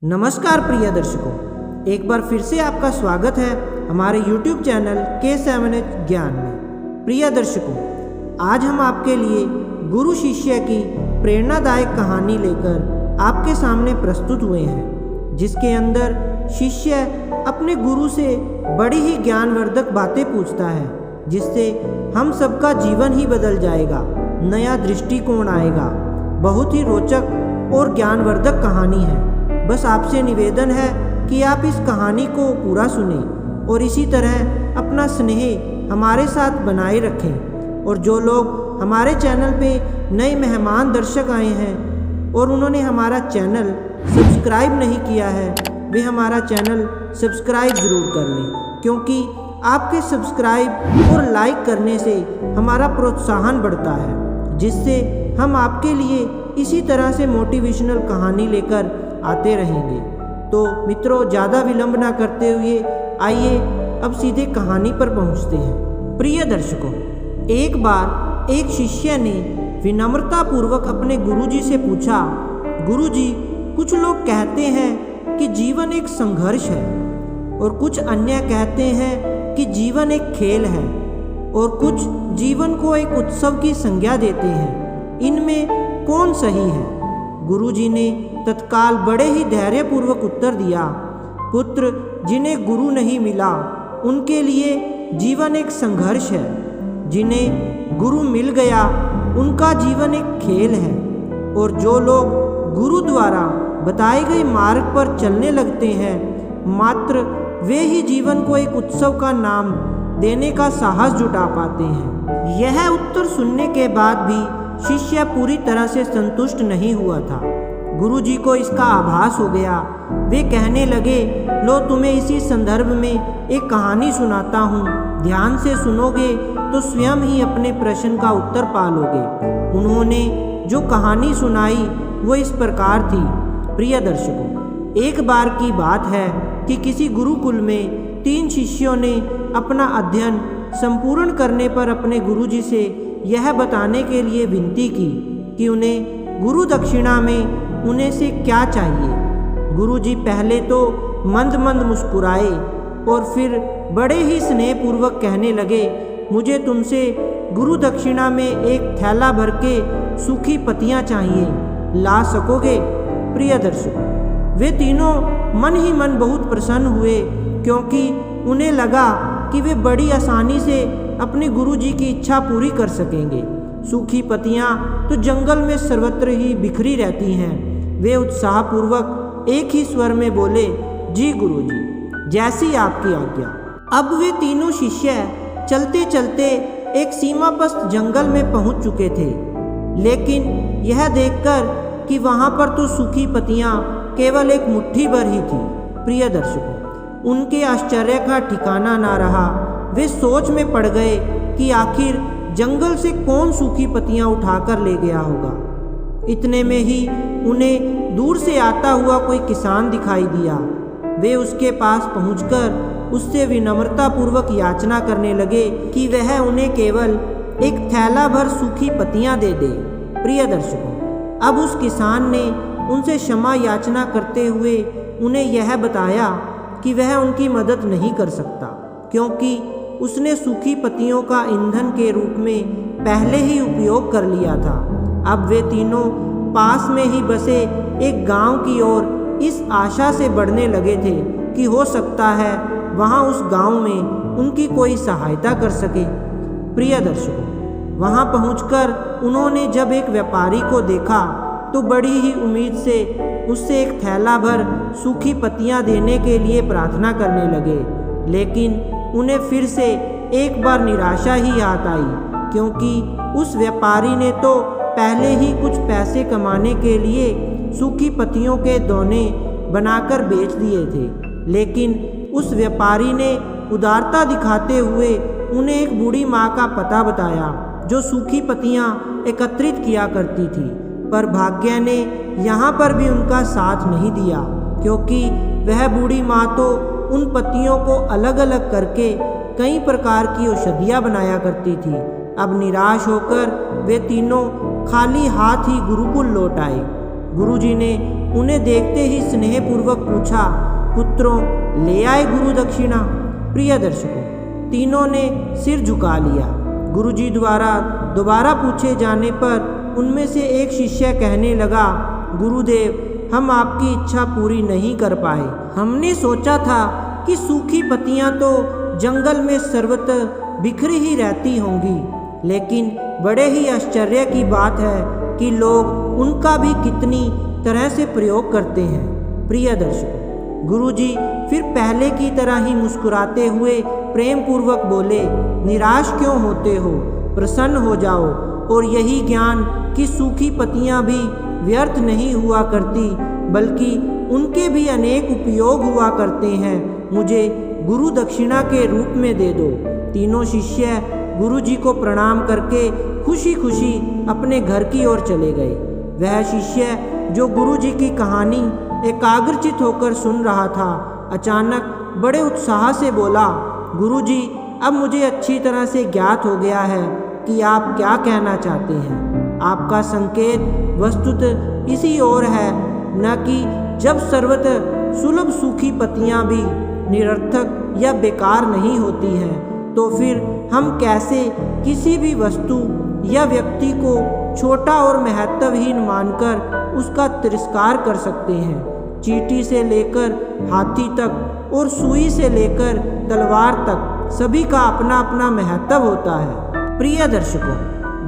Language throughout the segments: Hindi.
नमस्कार प्रिय दर्शकों, एक बार फिर से आपका स्वागत है हमारे YouTube चैनल K7H ज्ञान में। प्रिय दर्शकों, आज हम आपके लिए गुरु शिष्य की प्रेरणादायक कहानी लेकर आपके सामने प्रस्तुत हुए हैं, जिसके अंदर शिष्य अपने गुरु से बड़ी ही ज्ञानवर्धक बातें पूछता है, जिससे हम सबका जीवन ही बदल जाएगा, नया दृष्टिकोण आएगा। बहुत ही रोचक और ज्ञानवर्धक कहानी है। बस आपसे निवेदन है कि आप इस कहानी को पूरा सुनें और इसी तरह अपना स्नेह हमारे साथ बनाए रखें। और जो लोग हमारे चैनल पे नए मेहमान दर्शक आए हैं और उन्होंने हमारा चैनल सब्सक्राइब नहीं किया है, वे हमारा चैनल सब्सक्राइब ज़रूर कर लें, क्योंकि आपके सब्सक्राइब और लाइक करने से हमारा प्रोत्साहन बढ़ता है, जिससे हम आपके लिए इसी तरह से मोटिवेशनल कहानी लेकर आते रहेंगे। तो मित्रों, ज़्यादा विलंब ना करते हुए आइए अब सीधे कहानी पर पहुंचते हैं। प्रिय दर्शकों, एक बार एक शिष्य ने विनम्रतापूर्वक अपने गुरुजी से पूछा, गुरुजी, कुछ लोग कहते हैं कि जीवन एक संघर्ष है और कुछ अन्य कहते हैं कि जीवन एक खेल है और कुछ जीवन को एक उत्सव की संज्ञा देते हैं। इनमें कौन सही है? गुरुजी ने तत्काल बड़े ही धैर्यपूर्वक उत्तर दिया, पुत्र, जिन्हें गुरु नहीं मिला उनके लिए जीवन एक संघर्ष है। जिन्हें गुरु मिल गया उनका जीवन एक खेल है। और जो लोग गुरु द्वारा बताए गए मार्ग पर चलने लगते हैं, मात्र वे ही जीवन को एक उत्सव का नाम देने का साहस जुटा पाते हैं। यह उत्तर सुनने के बाद भी शिष्य पूरी तरह से संतुष्ट नहीं हुआ था। गुरुजी को इसका आभास हो गया। वे कहने लगे, लो तुम्हें इसी संदर्भ में एक कहानी सुनाता हूँ, ध्यान से सुनोगे तो स्वयं ही अपने प्रश्न का उत्तर पालोगे। उन्होंने जो कहानी सुनाई वो इस प्रकार थी। प्रिय दर्शकों, एक बार की बात है कि किसी गुरुकुल में 3 शिष्यों ने अपना अध्ययन संपूर्ण करने पर अपने गुरुजी से यह बताने के लिए विनती की कि उन्हें गुरु दक्षिणा में उन्हें से क्या चाहिए। गुरुजी पहले तो मंद मंद मुस्कुराए और फिर बड़े ही स्नेहपूर्वक कहने लगे, मुझे तुमसे गुरु दक्षिणा में एक थैला भर के सूखी पत्तियां चाहिए, ला सकोगे? प्रिय दर्शकों, वे तीनों मन ही मन बहुत प्रसन्न हुए, क्योंकि उन्हें लगा कि वे बड़ी आसानी से अपने गुरुजी की इच्छा पूरी कर सकेंगे। सूखी पत्तियां तो जंगल में सर्वत्र ही बिखरी रहती हैं। वे उत्साहपूर्वक एक ही स्वर में बोले, जी गुरुजी, जैसी आपकी आज्ञा। अब वे तीनों शिष्य चलते चलते एक सीमापस्त जंगल में पहुंच चुके थे, लेकिन यह देखकर कि वहां पर तो सूखी पत्तियां केवल एक मुट्ठी भर ही थी। प्रिय दर्शकों, उनके आश्चर्य का ठिकाना ना रहा। वे सोच में पड़ गए कि आखिर जंगल से कौन सूखी पत्तियां उठाकर ले गया होगा। इतने में ही उन्हें दूर से आता हुआ कोई किसान दिखाई दिया। वे उसके पास पहुंचकर उससे विनम्रतापूर्वक याचना करने लगे कि वह उन्हें केवल एक थैला भर सूखी पत्तियां दे दे। प्रिय दर्शकों, अब उस किसान ने उनसे क्षमा याचना करते हुए उन्हें यह बताया कि वह उनकी मदद नहीं कर सकता, क्योंकि उसने सूखी पत्तियों का ईंधन के रूप में पहले ही उपयोग कर लिया था। अब वे तीनों पास में ही बसे एक गांव की ओर इस आशा से बढ़ने लगे थे कि हो सकता है वहां उस गांव में उनकी कोई सहायता कर सके। प्रिय दर्शकों, वहां पहुंचकर उन्होंने जब एक व्यापारी को देखा तो बड़ी ही उम्मीद से उससे एक थैला भर सूखी पत्तियां देने के लिए प्रार्थना करने लगे, लेकिन उन्हें फिर से एक बार निराशा ही हाथ आई, क्योंकि उस व्यापारी ने तो पहले ही कुछ पैसे कमाने के लिए सूखी पत्तियों के दोने बनाकर बेच दिए थे। लेकिन उस व्यापारी ने उदारता दिखाते हुए उन्हें एक बूढ़ी माँ का पता बताया, जो सूखी पत्तियां एकत्रित किया करती थी। पर भाग्य ने यहाँ पर भी उनका साथ नहीं दिया, क्योंकि वह बूढ़ी माँ तो उन पत्तियों को अलग अलग करके कई प्रकार की औषधियाँ बनाया करती थी। अब निराश होकर वे तीनों खाली हाथ ही गुरुकुल लौट आए। गुरुजी ने उन्हें देखते ही स्नेहपूर्वक पूछा, पुत्रों, ले आए गुरु दक्षिणा? प्रिय दर्शकों, तीनों ने सिर झुका लिया। गुरुजी द्वारा दोबारा पूछे जाने पर उनमें से एक शिष्य कहने लगा, गुरुदेव, हम आपकी इच्छा पूरी नहीं कर पाए। हमने सोचा था कि सूखी पत्तियां तो जंगल में सर्वत्र बिखरी ही रहती होंगी, लेकिन बड़े ही आश्चर्य की बात है कि लोग उनका भी कितनी तरह से प्रयोग करते हैं। प्रिय दर्शकों, गुरुजी फिर पहले की तरह ही मुस्कुराते हुए प्रेम पूर्वक बोले, निराश क्यों होते हो? प्रसन्न हो जाओ। और यही ज्ञान कि सूखी पत्तियां भी व्यर्थ नहीं हुआ करती, बल्कि उनके भी अनेक उपयोग हुआ करते हैं, मुझे गुरु दक्षिणा के रूप में दे दो। तीनों शिष्य गुरुजी को प्रणाम करके खुशी खुशी अपने घर की ओर चले गए। वह शिष्य जो गुरुजी की कहानी एकाग्रचित होकर सुन रहा था, अचानक बड़े उत्साह से बोला, गुरुजी, अब मुझे अच्छी तरह से ज्ञात हो गया है कि आप क्या कहना चाहते हैं। आपका संकेत वस्तुतः इसी ओर है, न कि जब सर्वत्र सुलभ सूखी पत्तियां भी निरर्थक या बेकार नहीं होती हैं, तो फिर हम कैसे किसी भी वस्तु या व्यक्ति को छोटा और महत्वहीन मानकर उसका तिरस्कार कर सकते हैं। चींटी से लेकर हाथी तक और सुई से लेकर तलवार तक सभी का अपना अपना महत्व होता है। प्रिय दर्शकों,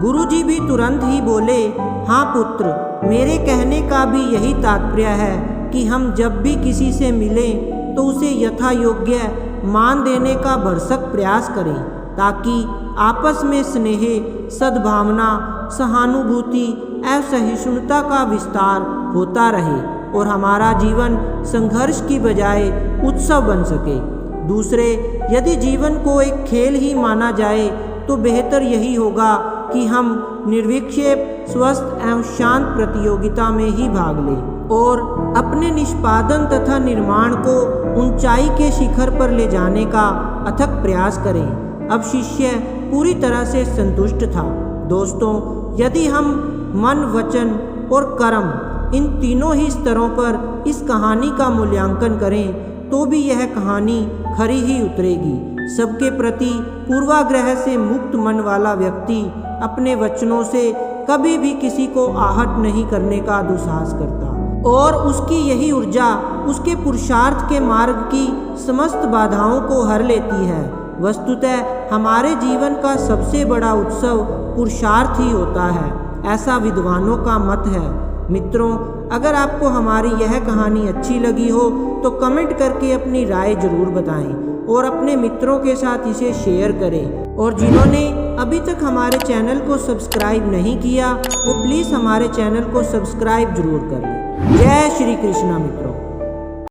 गुरुजी भी तुरंत ही बोले, हाँ पुत्र, मेरे कहने का भी यही तात्पर्य है कि हम जब भी किसी से मिलें तो उसे यथा योग्य मान देने का भरसक प्रयास करें, ताकि आपस में स्नेह, सद्भावना, सहानुभूति एवं सहिष्णुता का विस्तार होता रहे और हमारा जीवन संघर्ष की बजाय उत्सव बन सके। दूसरे, यदि जीवन को एक खेल ही माना जाए तो बेहतर यही होगा कि हम निर्विक्षेप, स्वस्थ एवं शांत प्रतियोगिता में ही भाग लें और अपने निष्पादन तथा निर्माण को ऊंचाई के शिखर पर ले जाने का अथक प्रयास करें। अब शिष्य पूरी तरह से संतुष्ट था। दोस्तों, यदि हम मन, वचन और कर्म, इन तीनों ही स्तरों पर इस कहानी का मूल्यांकन करें तो भी यह कहानी खरी ही उतरेगी। सबके प्रति पूर्वाग्रह से मुक्त मन वाला व्यक्ति अपने वचनों से कभी भी किसी को आहत नहीं करने का दुस्साहस करता और उसकी यही ऊर्जा उसके पुरुषार्थ के मार्ग की समस्त बाधाओं को हर लेती है। वस्तुतः हमारे जीवन का सबसे बड़ा उत्सव पुरुषार्थ ही होता है, ऐसा विद्वानों का मत है। मित्रों, अगर आपको हमारी यह कहानी अच्छी लगी हो तो कमेंट करके अपनी राय जरूर बताएं और अपने मित्रों के साथ इसे शेयर करें। और जिन्होंने अभी तक हमारे चैनल को सब्सक्राइब नहीं किया वो प्लीज़ हमारे चैनल को सब्सक्राइब जरूर कर लें। जय श्री कृष्णा मित्रों।